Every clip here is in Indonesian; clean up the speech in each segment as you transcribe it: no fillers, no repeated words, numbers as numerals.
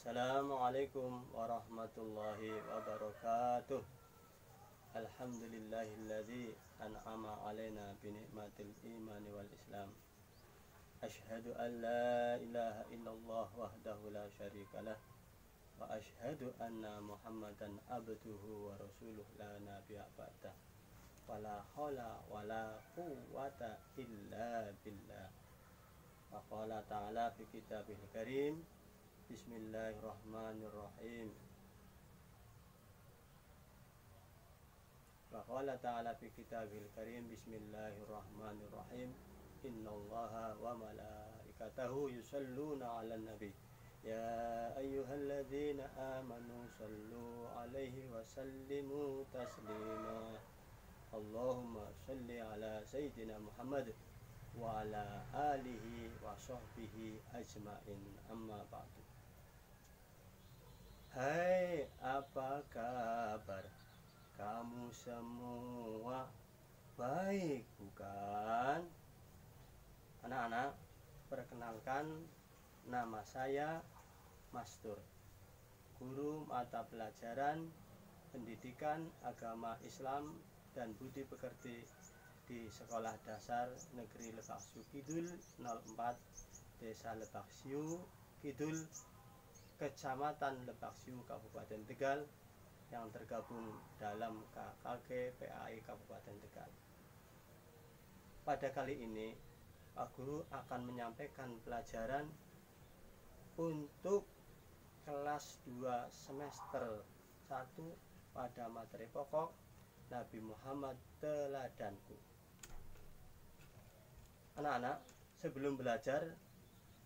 Assalamualaikum warahmatullahi wabarakatuh. Alhamdulillahilladzi an'ama alaina bi ni'matil imani wal islam. Asyhadu an la ilaha illallah wahdahu la syarikalah wa asyhadu anna Muhammadan abduhu wa rasuluh la nabiyya ba'dah. Wala haula wala quwwata illa billah. Wa qala ta'ala fi kitabihil karim. Bismillahirrahmanirrahim. Wa qala ta'ala fi kitabihil karim. Bismillahirrahmanirrahim. Innallaha wa malaikatahu yusalluna 'alan nabi. Ya ayyuhalladzina amanu sallu 'alaihi wa sallimu taslima. Allahumma shalli ala sayyidina Muhammad wa ala alihi wa sahbihi ajmain, amma ba'du. Hai, apa kabar kamu semua? Baik bukan? Anak-anak, perkenalkan, nama saya Mastur, guru mata pelajaran pendidikan agama Islam dan budi pekerti di Sekolah Dasar Negeri Lebaksu Kidul 04, Desa Lebaksu Kidul, Kecamatan Lebaksu, Kabupaten Tegal, yang tergabung dalam KKG PAI Kabupaten Tegal. Pada kali ini, Pak Guru akan menyampaikan pelajaran untuk kelas 2 semester 1 pada materi pokok Nabi Muhammad Teladanku. Anak-anak, sebelum belajar,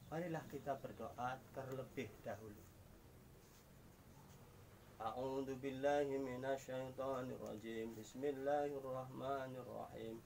marilah kita berdoa terlebih dahulu. A'udzu billahi minasyaitonir rajim. Bismillahirrahmanirrahim.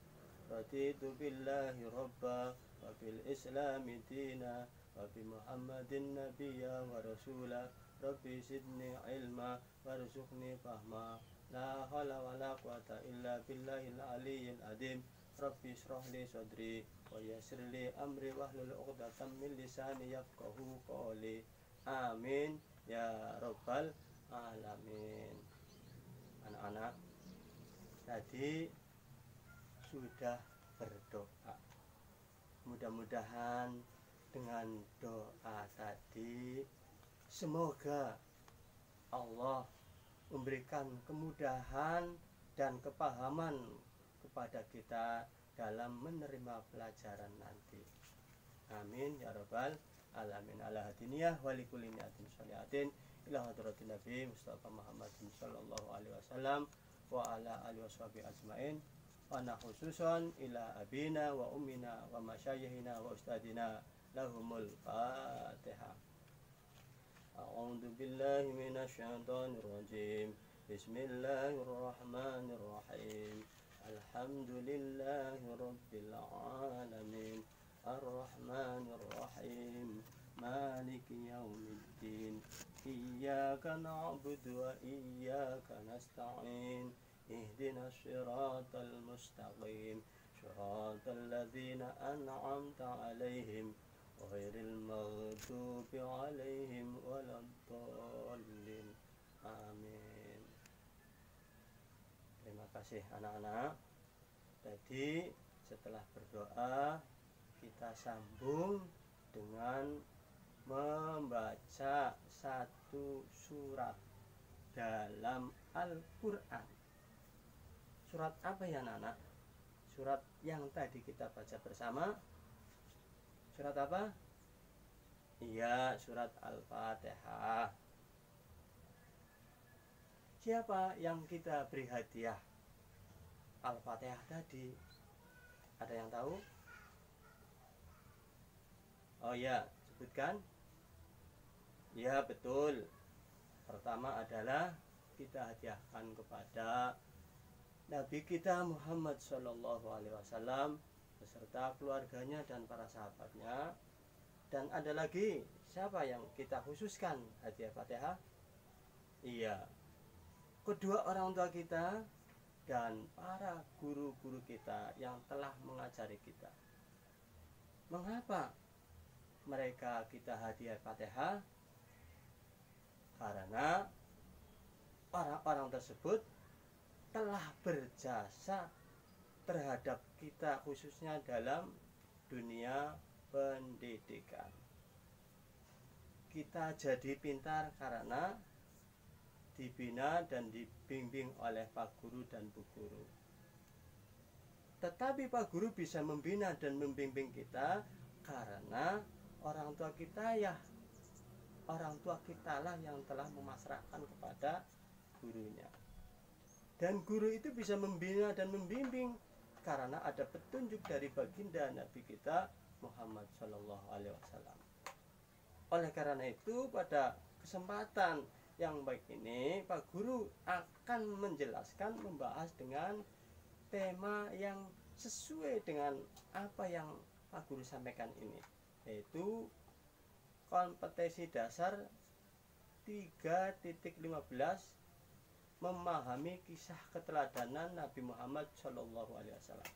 Raditu billahi rabba wa bil islami dina wa bi Muhammadin nabiyya wa rasula. Rabbi zidni ilma warzuqni fahma. La haula wala quwata illa billahil aliyyil azim. Rabbi shrah li sadri wa yassir li amri wahlul 'uqdatam min lisani yafqahu qawli. Amin ya rabbal alamin. Anak-anak, tadi sudah berdoa. Mudah-mudahan dengan doa tadi semoga Allah memberikan kemudahan dan kepahaman kepada kita dalam menerima pelajaran nanti. Amin ya rabbal alamin. Ala hadiniyah wa likulli niyatin sholiatin ila hadratin Nabi Mustafa Muhammadin sallallahu alaihi wasallam wa ala alihi washabihi ajmain. Wa khususan ila abina wa ummina wa masyayikhina wa ustadina lahumul Fatihah. A'udzu billahi minasyaitonir rajim. Bismillahirrahmanirrahim. Alhamdulillahi rabbil alamin. Ar-Rahmanir Rahim. Maliki yaumiddin. Iyyaka na'budu wa iyyaka nasta'in. Ihdinas siratal mustaqim. Siratal ladzina an'amta 'alaihim ghairil maghdubi 'alaihim waladdallin. Amin. Terima kasih anak-anak. Tadi setelah berdoa, kita sambung dengan membaca satu surat dalam Al-Quran. Surat apa ya anak-anak? Surat yang tadi kita baca bersama. Surat apa? Iya, surat Al-Fatihah. Siapa yang kita beri hadiah Al-Fatihah tadi? Ada yang tahu? Oh ya, sebutkan. Ya, betul. Pertama adalah kita hadiahkan kepada Nabi kita Muhammad Sallallahu Alaihi Wasallam beserta keluarganya dan para sahabatnya. Dan ada lagi, siapa yang kita khususkan hadiah Fatihah? Iya, kedua orang tua kita dan para guru-guru kita yang telah mengajari kita. Mengapa mereka kita hadiah Fatihah? karena orang-orang tersebut telah berjasa terhadap kita, khususnya dalam dunia pendidikan. Kita jadi pintar karena dibina dan dibimbing oleh Pak Guru dan Bu Guru. Tetapi Pak Guru bisa membina dan membimbing kita karena orang tua kita lah yang telah memasrahkan kepada gurunya. Dan guru itu bisa membina dan membimbing karena ada petunjuk dari baginda Nabi kita Muhammad Shallallahu Alaihi Wasallam. Oleh karena itu, pada kesempatan yang baik ini, Pak Guru akan menjelaskan, membahas dengan tema yang sesuai dengan apa yang Pak Guru sampaikan ini, yaitu kompetensi dasar 3.15, memahami kisah keteladanan Nabi Muhammad Shallallahu Alaihi Wasallam.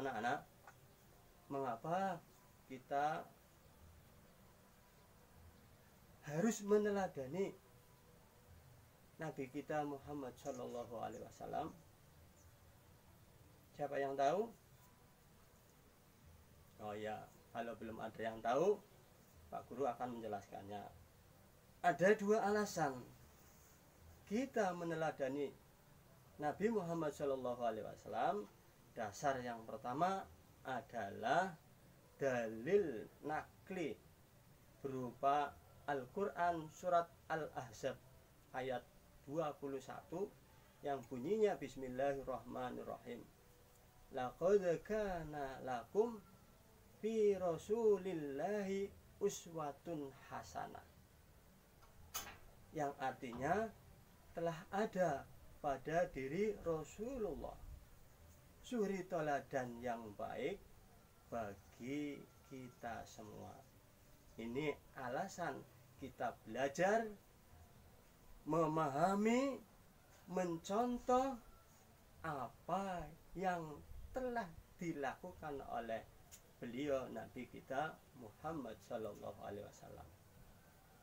Anak-anak, mengapa kita harus meneladani Nabi kita Muhammad Shallallahu Alaihi Wasallam? Siapa yang tahu? Oh ya, kalau belum ada yang tahu, Pak Guru akan menjelaskannya. Ada dua alasan kita meneladani Nabi Muhammad Shallallahu Alaihi Wasallam. Dasar yang pertama adalah dalil nakli berupa Al-Quran surat Al-Ahzab ayat 21 yang bunyinya Bismillahirrahmanirrahim. Laqad kana lakum fi rasulillahi uswatun hasanah, yang artinya telah ada pada diri Rasulullah suri teladan yang baik bagi kita semua. Ini alasan kita belajar, memahami, mencontoh apa yang telah dilakukan oleh beliau Nabi kita Muhammad Sallallahu Alaihi Wasallam.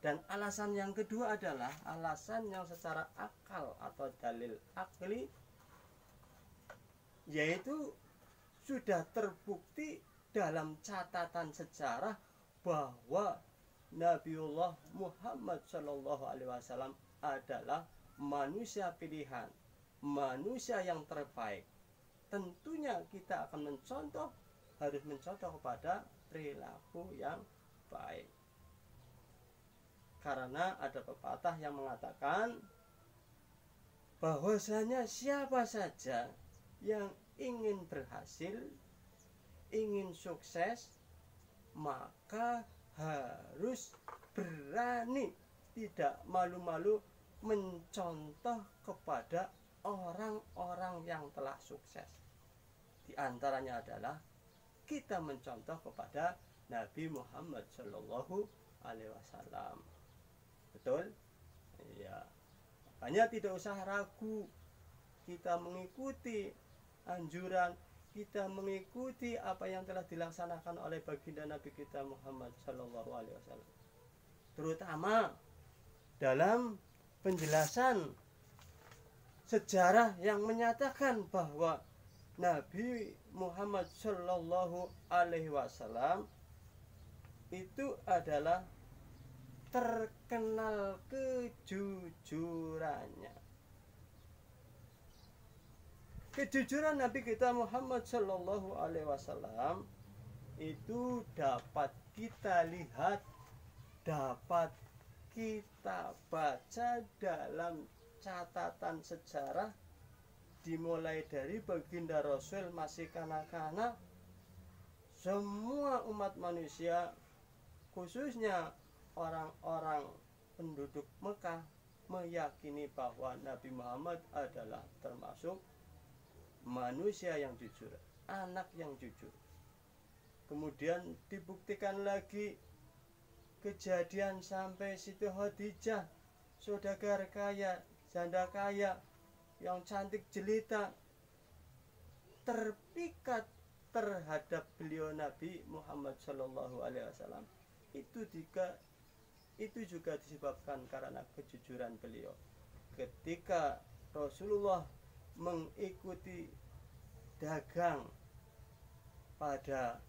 Dan alasan yang kedua adalah alasan yang secara akal atau dalil akli, yaitu sudah terbukti dalam catatan sejarah bahwa Nabiullah Muhammad Sallallahu Alaihi Wasallam adalah manusia pilihan, manusia yang terbaik. Tentunya kita akan harus mencontoh kepada perilaku yang baik. Karena ada pepatah yang mengatakan bahwasanya siapa saja yang ingin berhasil, ingin sukses, maka harus berani, tidak malu-malu mencontoh kepada orang-orang yang telah sukses. Di antaranya adalah kita mencontoh kepada Nabi Muhammad Shallallahu Alaihi Wasallam. Betul? Iya. Hanya tidak usah ragu, kita mengikuti anjuran, kita mengikuti apa yang telah dilaksanakan oleh baginda Nabi kita Muhammad Shallallahu Alaihi Wasallam. Terutama dalam penjelasan sejarah yang menyatakan bahwa Nabi Muhammad Shallallahu Alaihi Wasallam itu adalah terkenal kejujurannya. Kejujuran Nabi kita Muhammad Shallallahu Alaihi Wasallam itu dapat kita lihat, dapat kita baca dalam catatan sejarah, dimulai dari baginda Rasul masih kanak-kanak. Semua umat manusia, khususnya orang-orang penduduk Mekah, meyakini bahwa Nabi Muhammad adalah termasuk manusia yang jujur, anak yang jujur. Kemudian dibuktikan lagi kejadian sampai Siti Khadijah, saudagar kaya, janda kaya yang cantik jelita, terpikat terhadap beliau Nabi Muhammad Shallallahu Alaihi Wasallam. Itu itu juga disebabkan karena kejujuran beliau. Ketika Rasulullah mengikuti dagang pada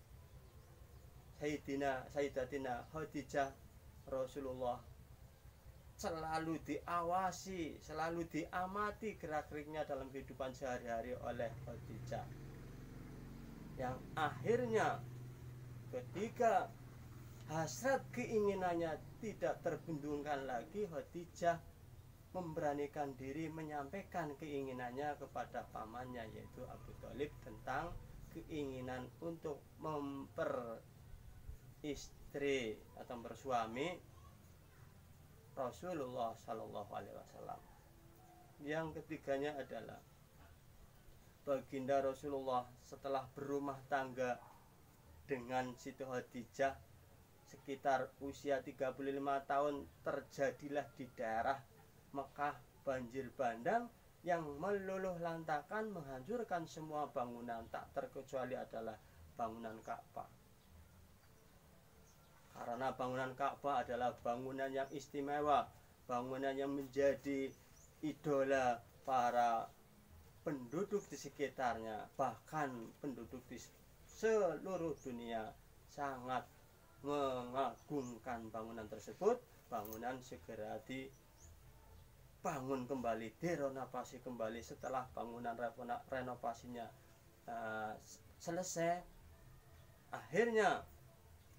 Sayyidatina Khadijah, Rasulullah selalu diawasi, selalu diamati gerak-geriknya dalam kehidupan sehari-hari oleh Khadijah. Yang akhirnya ketika hasrat keinginannya tidak terbendungkan lagi, Khadijah memberanikan diri menyampaikan keinginannya kepada pamannya yaitu Abu Thalib tentang keinginan untuk memperistri atau bersuami Rasulullah Shallallahu Alaihi Wasallam. Yang ketiganya adalah baginda Rasulullah setelah berumah tangga dengan Siti Khadijah sekitar usia 35 tahun, terjadilah di daerah Mekah banjir bandang yang meluluh lantakan menghancurkan semua bangunan, tak terkecuali adalah bangunan Ka'bah. Karena bangunan Ka'bah adalah bangunan yang istimewa, bangunan yang menjadi idola para penduduk di sekitarnya, bahkan penduduk di seluruh dunia sangat mengagungkan bangunan tersebut. Bangunan segera dibangun kembali, direnovasi kembali. Setelah bangunan renovasinya selesai, akhirnya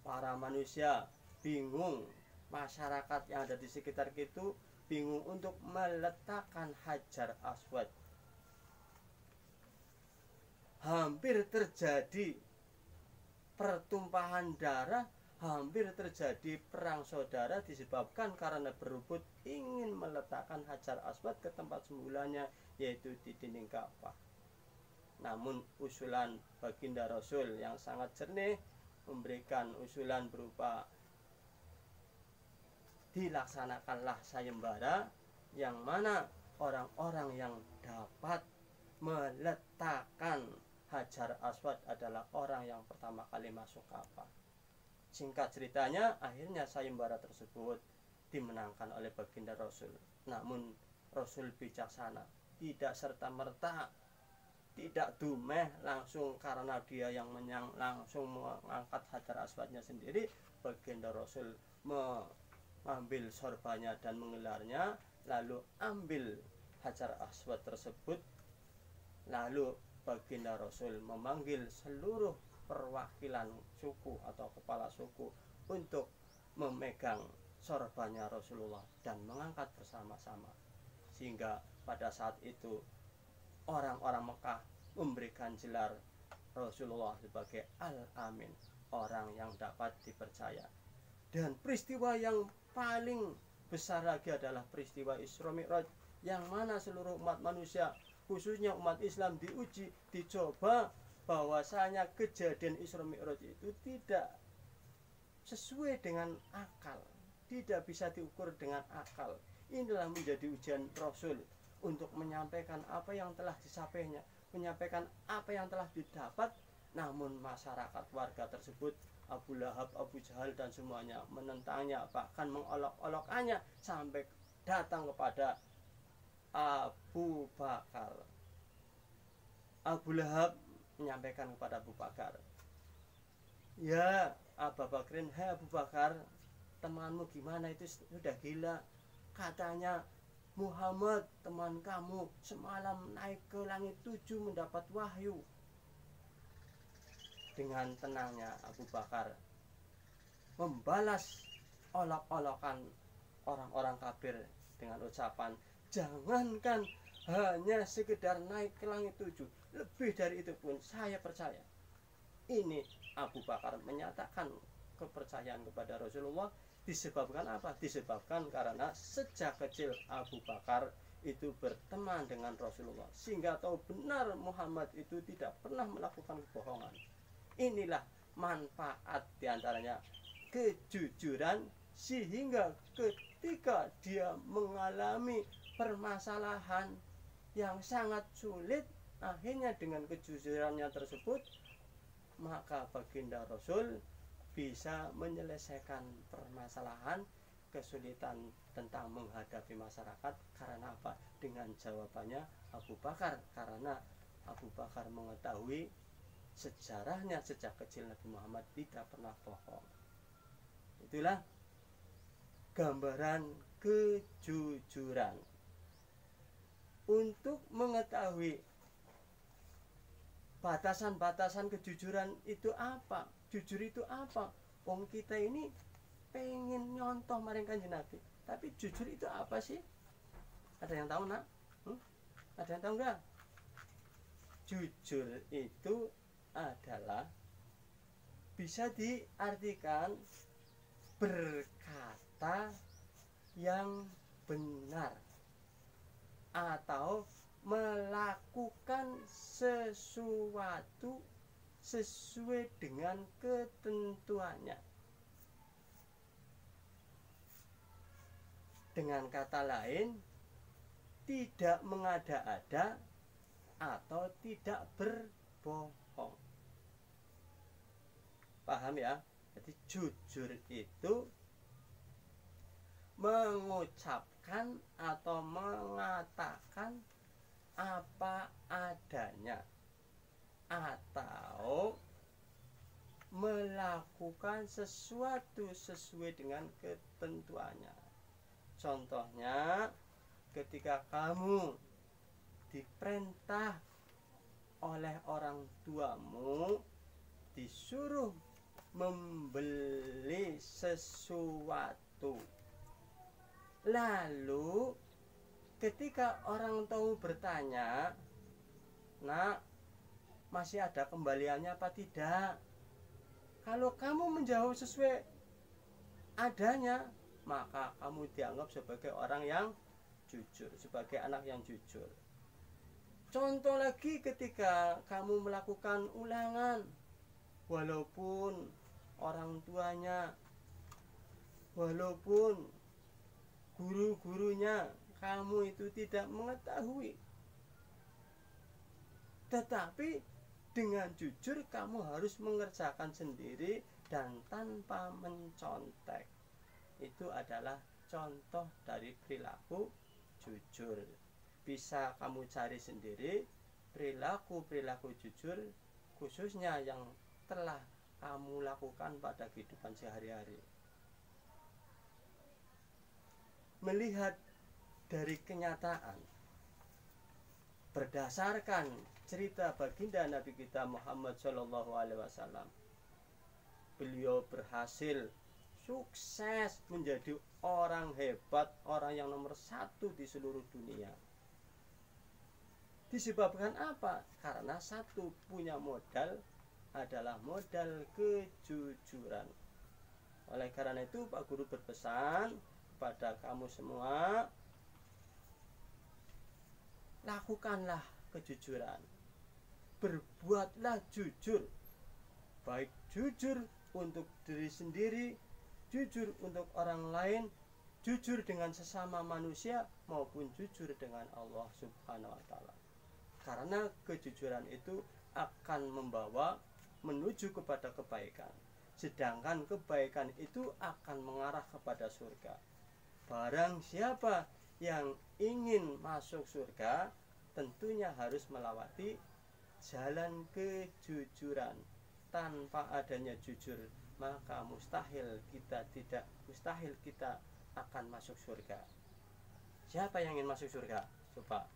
para manusia bingung, masyarakat yang ada di sekitar itu bingung untuk meletakkan Hajar Aswad. Hampir terjadi pertumpahan darah, hampir terjadi perang saudara disebabkan karena berebut ingin meletakkan Hajar Aswad ke tempat semulanya, yaitu di dinding Ka'bah. Namun usulan baginda Rasul yang sangat jernih memberikan usulan berupa dilaksanakanlah sayembara, yang mana orang-orang yang dapat meletakkan Hajar Aswad adalah orang yang pertama kali masuk Ka'bah. Singkat ceritanya, akhirnya sayembara tersebut dimenangkan oleh baginda Rasul. Namun Rasul bijaksana, tidak serta-merta, tidak dumeh langsung karena dia yang langsung mengangkat Hajar Aswadnya sendiri. Baginda Rasul mengambil sorbannya dan mengelarnya, lalu ambil Hajar Aswad tersebut. Lalu baginda Rasul memanggil seluruh perwakilan suku atau kepala suku untuk memegang sorbannya Rasulullah dan mengangkat bersama-sama, sehingga pada saat itu orang-orang Mekah memberikan gelar Rasulullah sebagai Al-Amin, orang yang dapat dipercaya. Dan peristiwa yang paling besar lagi adalah peristiwa Isra Mi'raj, yang mana seluruh umat manusia, khususnya umat Islam, diuji, dicoba bahwasanya kejadian Isra Mi'raj itu tidak sesuai dengan akal, tidak bisa diukur dengan akal. Inilah menjadi ujian Rasul untuk menyampaikan apa yang telah disampaikannya, menyampaikan apa yang telah didapat. Namun masyarakat warga tersebut, Abu Lahab, Abu Jahal dan semuanya menentangnya, bahkan mengolok-olokannya sampai datang kepada Abu Bakar. Abu Lahab menyampaikan kepada Abu Bakar, "Ya Abu Bakrin, hai Abu Bakar, temanmu gimana itu sudah gila. Katanya Muhammad teman kamu semalam naik ke langit 7 mendapat wahyu." Dengan tenangnya Abu Bakar membalas olok-olokan orang-orang kafir dengan ucapan, "Jangankan hanya sekedar naik ke langit 7, lebih dari itu pun saya percaya." Ini Abu Bakar menyatakan kepercayaan kepada Rasulullah. Disebabkan apa? Disebabkan karena sejak kecil Abu Bakar itu berteman dengan Rasulullah, sehingga tahu benar Muhammad itu tidak pernah melakukan kebohongan. Inilah manfaat diantaranya kejujuran, sehingga ketika dia mengalami permasalahan yang sangat sulit, akhirnya dengan kejujurannya tersebut, maka baginda Rasul bisa menyelesaikan permasalahan kesulitan tentang menghadapi masyarakat. Karena apa? Dengan jawabannya Abu Bakar, karena Abu Bakar mengetahui sejarahnya sejak kecil Nabi Muhammad tidak pernah bohong. Itulah gambaran kejujuran. Untuk mengetahui batasan-batasan kejujuran itu apa, jujur itu apa, wong kita ini pengen nyontoh maring Kanjeng Nabi, tapi jujur itu apa sih? Ada yang tahu nak? Ada yang tahu enggak? Jujur itu adalah bisa diartikan berkata yang benar atau melakukan sesuatu sesuai dengan ketentuannya. Dengan kata lain, tidak mengada-ada atau tidak berbohong. Paham ya? Jadi jujur itu mengucapkan atau mengatakan apa adanya atau melakukan sesuatu sesuai dengan ketentuannya. Contohnya, ketika kamu diperintah oleh orang tuamu disuruh membeli sesuatu, lalu ketika orang tua bertanya, nak, masih ada kembaliannya apa tidak? Kalau kamu menjawab sesuai adanya, maka kamu dianggap sebagai orang yang jujur, sebagai anak yang jujur. Contoh lagi, ketika kamu melakukan ulangan, walaupun orang tuanya, walaupun guru-gurunya kamu itu tidak mengetahui, tetapi dengan jujur kamu harus mengerjakan sendiri dan tanpa mencontek. Itu adalah contoh dari perilaku jujur. Bisa kamu cari sendiri perilaku-perilaku jujur, khususnya yang telah kamu lakukan pada kehidupan sehari-hari. Melihat dari kenyataan, berdasarkan cerita baginda Nabi kita Muhammad SAW, beliau berhasil sukses menjadi orang hebat, orang yang nomor 1 di seluruh dunia. Disebabkan apa? Karena satu, punya modal adalah modal kejujuran. Oleh karena itu Pak Guru berpesan kepada kamu semua, lakukanlah kejujuran, berbuatlah jujur, baik jujur untuk diri sendiri, jujur untuk orang lain, jujur dengan sesama manusia, maupun jujur dengan Allah Subhanahu wa Ta'ala. Karena kejujuran itu akan membawa menuju kepada kebaikan, sedangkan kebaikan itu akan mengarah kepada surga. Barang siapa yang ingin masuk surga, tentunya harus melewati jalan kejujuran. Tanpa adanya jujur, maka mustahil kita akan masuk surga. Siapa yang ingin masuk surga? Coba.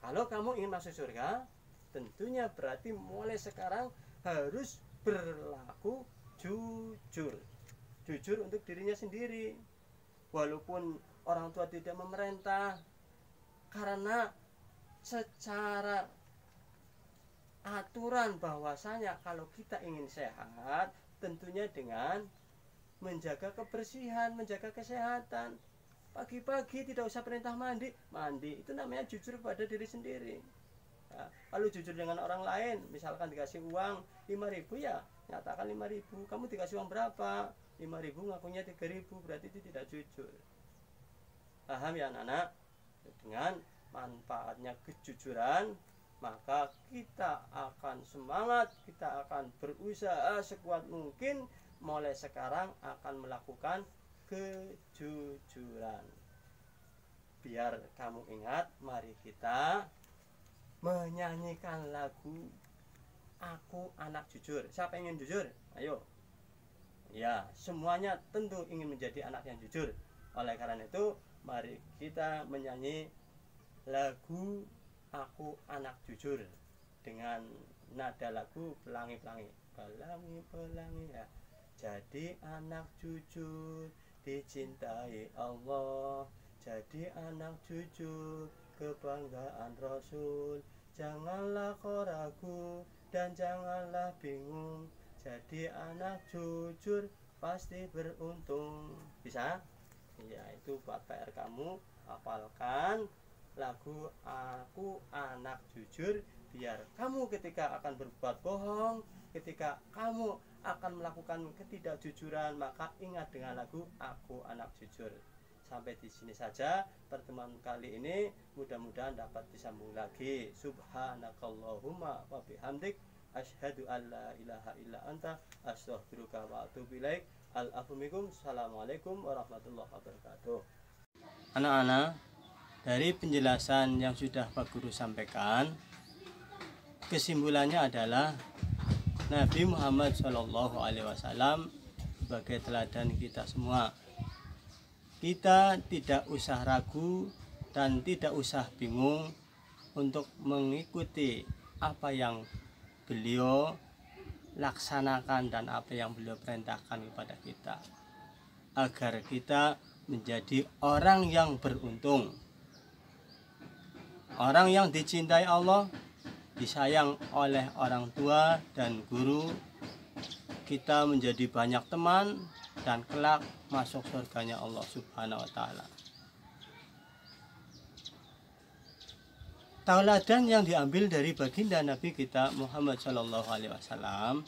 Kalau kamu ingin masuk surga, tentunya berarti mulai sekarang harus berlaku jujur. Jujur untuk dirinya sendiri. Walaupun orang tua tidak memerintah, karena secara aturan bahwasanya kalau kita ingin sehat, tentunya dengan menjaga kebersihan, menjaga kesehatan. Pagi-pagi tidak usah perintah mandi, itu namanya jujur pada diri sendiri. Nah, kalau jujur dengan orang lain, misalkan dikasih uang 5.000, ya nyatakan 5.000. Kamu dikasih uang berapa? 5.000, ngakunya 3.000, berarti itu tidak jujur. Paham ya anak-anak? Dengan manfaatnya kejujuran, maka kita akan semangat, kita akan berusaha sekuat mungkin mulai sekarang akan melakukan kejujuran. Biar kamu ingat, mari kita menyanyikan lagu Aku Anak Jujur. Siapa yang ingin jujur? Ayo. Ya, semuanya tentu ingin menjadi anak yang jujur. Oleh karena itu, mari kita menyanyi lagu Aku Anak Jujur dengan nada lagu pelangi-pelangi. Pelangi-pelangi ya. Jadi anak jujur dicintai Allah. Jadi anak jujur kebanggaan Rasul. Janganlah kau ragu dan janganlah bingung. Jadi anak jujur pasti beruntung. Bisa? Ya, itu buat PR kamu. Hafalkan lagu Aku Anak Jujur, biar kamu ketika akan berbuat bohong, ketika kamu akan melakukan ketidakjujuran, maka ingat dengan lagu Aku Anak Jujur. Sampai di sini saja pertemuan kali ini, mudah-mudahan dapat disambung lagi. Subhanakallahumma wa bihamdik, asyhadu an la ilaha illa anta, astaghfiruka wa atubu ilaik. Al-afumikum. Assalamualaikum warahmatullahi wabarakatuh. Anak-anak, dari penjelasan yang sudah Pak Guru sampaikan, kesimpulannya adalah Nabi Muhammad SAW sebagai teladan kita semua. Kita tidak usah ragu dan tidak usah bingung untuk mengikuti apa yang beliau laksanakan dan apa yang beliau perintahkan kepada kita, agar kita menjadi orang yang beruntung, orang yang dicintai Allah, disayang oleh orang tua dan guru, kita menjadi banyak teman, dan kelak masuk surganya Allah Subhanahu wa Ta'ala. Tauladan yang diambil dari baginda Nabi kita Muhammad SAW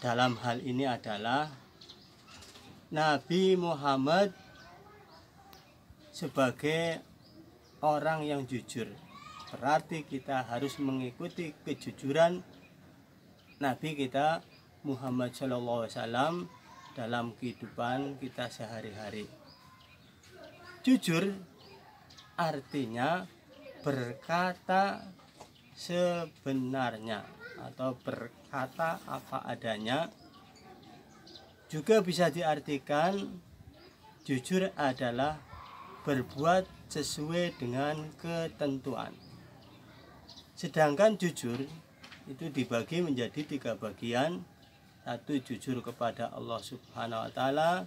dalam hal ini adalah Nabi Muhammad sebagai orang yang jujur. Berarti kita harus mengikuti kejujuran Nabi kita Muhammad SAW dalam kehidupan kita sehari-hari. Jujur artinya berkata sebenarnya atau berkata apa adanya. Juga bisa diartikan jujur adalah berbuat sesuai dengan ketentuan. Sedangkan jujur itu dibagi menjadi 3 bagian. 1, jujur kepada Allah Subhanahu wa Ta'ala.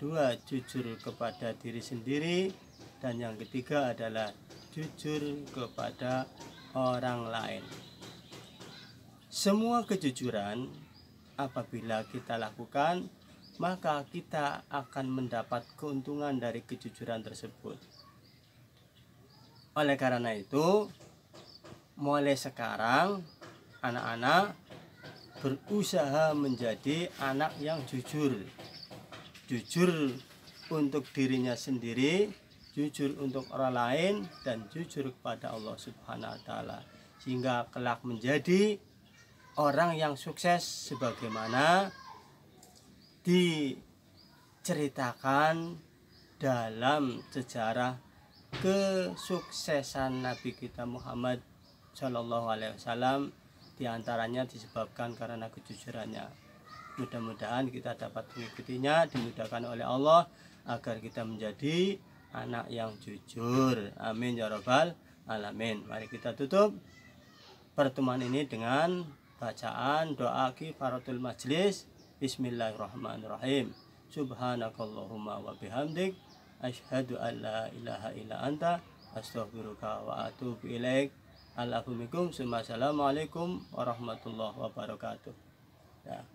2, jujur kepada diri sendiri. Dan yang ketiga adalah jujur kepada orang lain. Semua kejujuran apabila kita lakukan, maka kita akan mendapat keuntungan dari kejujuran tersebut. Oleh karena itu, mulai sekarang anak-anak berusaha menjadi anak yang jujur. Jujur untuk dirinya sendiri, jujur untuk orang lain, dan jujur kepada Allah Subhanahu wa Ta'ala, sehingga kelak menjadi orang yang sukses sebagaimana diceritakan dalam sejarah kesuksesan Nabi kita Muhammad SAW. Di antaranya disebabkan karena kejujurannya. Mudah-mudahan kita dapat mengikutinya, dimudahkan oleh Allah agar kita menjadi anak yang jujur. Amin ya rabbal alamin. Mari kita tutup pertemuan ini dengan bacaan doa kifaratul majlis. Bismillahirrahmanirrahim. Subhanakallahumma wa bihamdik, asyhadu an la ilaha illa anta, astaghfiruka wa atubu ilaik. Assalamualaikum warahmatullahi wabarakatuh. Ya.